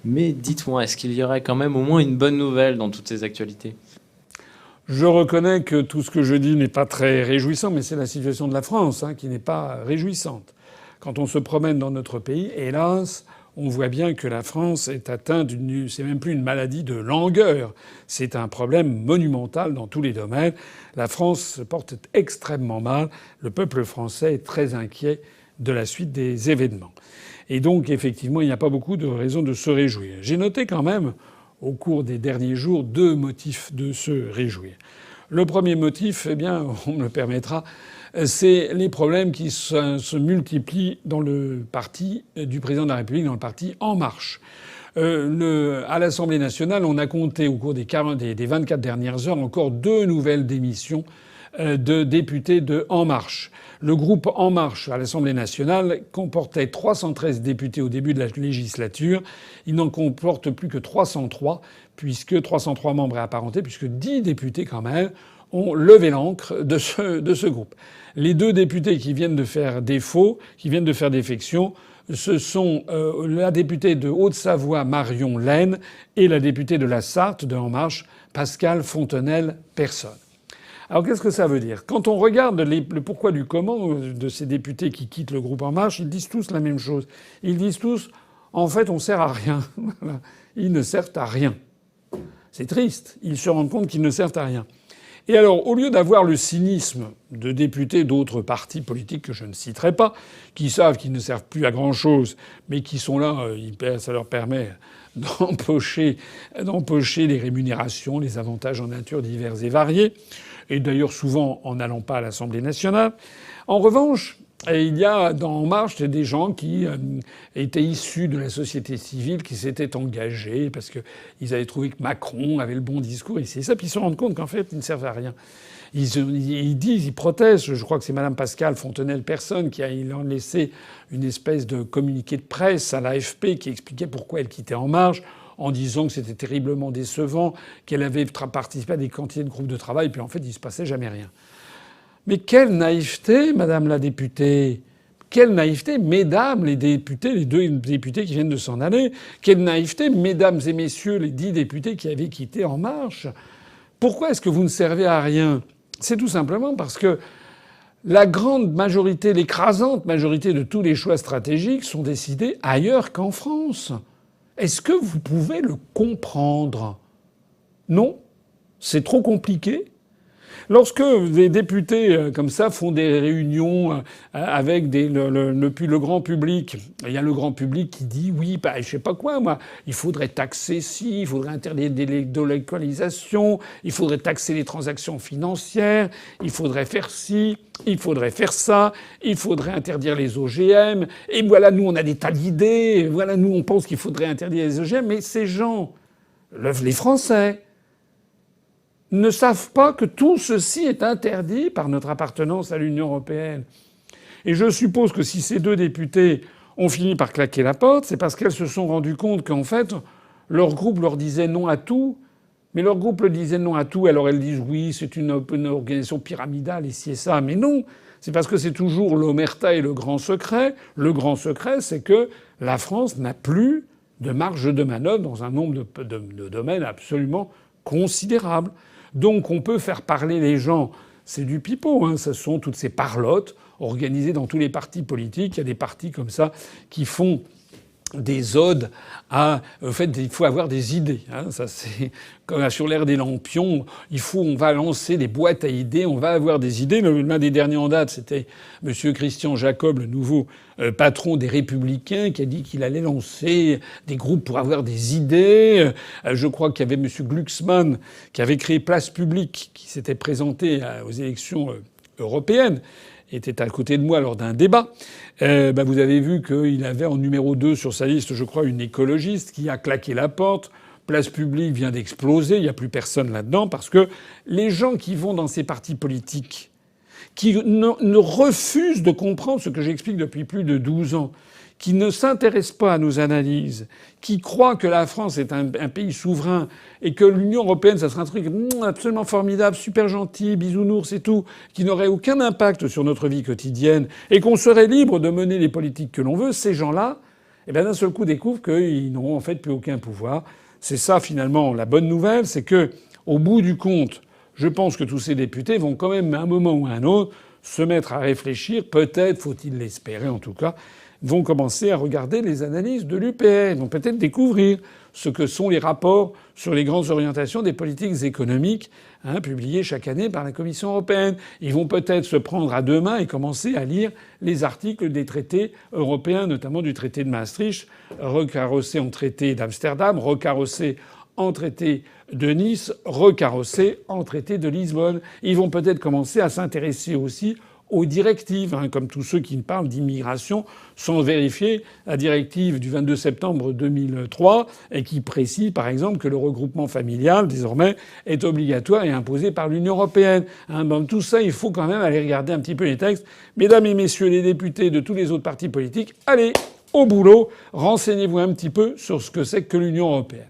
Mais dites-moi, est-ce qu'il y aurait quand même au moins une bonne nouvelle dans toutes ces actualités? Je reconnais que tout ce que je dis n'est pas très réjouissant, mais c'est la situation de la France qui n'est pas réjouissante. Quand on se promène dans notre pays, hélas, on voit bien que la France est atteinte d'une... C'est même plus une maladie de langueur. C'est un problème monumental dans tous les domaines. La France se porte extrêmement mal. Le peuple français est très inquiet de la suite des événements. Et donc, effectivement, il n'y a pas beaucoup de raisons de se réjouir. J'ai noté quand même, au cours des derniers jours, deux motifs de se réjouir. Le premier motif, eh bien, on me le permettra, c'est les problèmes qui se multiplient dans le parti du président de la République, dans le parti En Marche. À l'Assemblée nationale, on a compté au cours des 24 dernières heures encore deux nouvelles démissions de députés de En Marche. Le groupe En Marche à l'Assemblée nationale comportait 313 députés au début de la législature. Il n'en comporte plus que 303, puisque 303 membres apparentés, puisque 10 députés quand même ont levé l'ancre de ce groupe. Les deux députés qui viennent de faire défaut, qui viennent de faire défection, ce sont la députée de Haute-Savoie, Marion Lenne, et la députée de la Sarthe, de En Marche, Pascale Fontenelle-Personne. Alors qu'est-ce que ça veut dire? Quand on regarde le pourquoi du comment de ces députés qui quittent le groupe En Marche, ils disent tous la même chose. Ils disent tous, en fait, on sert à rien. Ils ne servent à rien. C'est triste. Ils se rendent compte qu'ils ne servent à rien. Et alors, au lieu d'avoir le cynisme de députés d'autres partis politiques que je ne citerai pas, qui savent qu'ils ne servent plus à grand-chose, mais qui sont là, ça leur permet d'empocher les rémunérations, les avantages en nature divers et variés, et d'ailleurs souvent en n'allant pas à l'Assemblée nationale. En revanche, il y a dans En Marche des gens qui étaient issus de la société civile, qui s'étaient engagés parce qu'ils avaient trouvé que Macron avait le bon discours, et c'est ça, puis ils se rendent compte qu'en fait, ils ne servent à rien. Ils disent, ils protestent. Je crois que c'est Madame Pascale Fontenelle-Personne qui a laissé une espèce de communiqué de presse à l'AFP qui expliquait pourquoi elle quittait En Marche, en disant que c'était terriblement décevant, qu'elle avait participé à des quantités de groupes de travail, puis en fait, il se passait jamais rien. Mais quelle naïveté, madame la députée! Quelle naïveté, mesdames les députés, les deux députés qui viennent de s'en aller! Quelle naïveté, mesdames et messieurs les 10 députés qui avaient quitté En Marche! Pourquoi est-ce que vous ne servez à rien? C'est tout simplement parce que la grande majorité, l'écrasante majorité de tous les choix stratégiques sont décidés ailleurs qu'en France. Est-ce que vous pouvez le comprendre? Non? C'est trop compliqué? Lorsque des députés comme ça font des réunions avec le grand public, il y a le grand public qui dit oui, je sais pas quoi, moi, il faudrait taxer ci, il faudrait interdire des délocalisations, il faudrait taxer les transactions financières, il faudrait faire ci, il faudrait faire ça, il faudrait interdire les OGM, et voilà, nous on a des tas d'idées, voilà, nous on pense qu'il faudrait interdire les OGM, mais ces gens, les Français, ne savent pas que tout ceci est interdit par notre appartenance à l'Union européenne. Et je suppose que si ces deux députés ont fini par claquer la porte, c'est parce qu'elles se sont rendues compte qu'en fait, leur groupe leur disait non à tout. Mais leur groupe leur disait non à tout, alors elles disent oui, c'est une organisation pyramidale, ici et ça. Mais non, c'est parce que c'est toujours l'omerta et le grand secret. Le grand secret, c'est que la France n'a plus de marge de manœuvre dans un nombre de domaines absolument considérable. Donc on peut faire parler les gens. C'est du pipeau, Ce sont toutes ces parlottes organisées dans tous les partis politiques. Il y a des partis comme ça qui font des odes à... En fait, il faut avoir des idées. Ça, c'est comme sur l'ère des lampions. On va lancer des boîtes à idées. On va avoir des idées. L'un des derniers en date, c'était Monsieur Christian Jacob, le nouveau patron des Républicains, qui a dit qu'il allait lancer des groupes pour avoir des idées. Je crois qu'il y avait Monsieur Glucksmann, qui avait créé Place Publique, qui s'était présenté aux élections européennes, était à côté de moi lors d'un débat. Vous avez vu qu'il avait en numéro 2 sur sa liste, je crois, une écologiste qui a claqué la porte. Place Publique vient d'exploser. Il n'y a plus personne là-dedans parce que les gens qui vont dans ces partis politiques, qui ne refusent de comprendre ce que j'explique depuis plus de 12 ans, qui ne s'intéressent pas à nos analyses, qui croient que la France est un pays souverain et que l'Union européenne, ça serait un truc absolument formidable, super gentil, bisounours et tout, qui n'aurait aucun impact sur notre vie quotidienne et qu'on serait libre de mener les politiques que l'on veut, ces gens-là, et bien d'un seul coup découvrent qu'ils n'auront en fait plus aucun pouvoir. C'est ça finalement la bonne nouvelle, c'est que au bout du compte, je pense que tous ces députés vont quand même à un moment ou à un autre se mettre à réfléchir, peut-être, faut-il l'espérer en tout cas, vont commencer à regarder les analyses de l'UPR, vont peut-être découvrir ce que sont les rapports sur les grandes orientations des politiques économiques publiés chaque année par la Commission européenne. Ils vont peut-être se prendre à deux mains et commencer à lire les articles des traités européens, notamment du traité de Maastricht, recarrossé en traité d'Amsterdam, recarrossé en traité de Nice, recarrossé en traité de Lisbonne. Ils vont peut-être commencer à s'intéresser aussi aux directives, comme tous ceux qui parlent d'immigration sans vérifier la directive du 22 septembre 2003 et qui précise par exemple que le regroupement familial désormais est obligatoire et imposé par l'Union européenne. Dans tout ça, il faut quand même aller regarder un petit peu les textes. Mesdames et messieurs les députés de tous les autres partis politiques, allez au boulot, renseignez-vous un petit peu sur ce que c'est que l'Union européenne.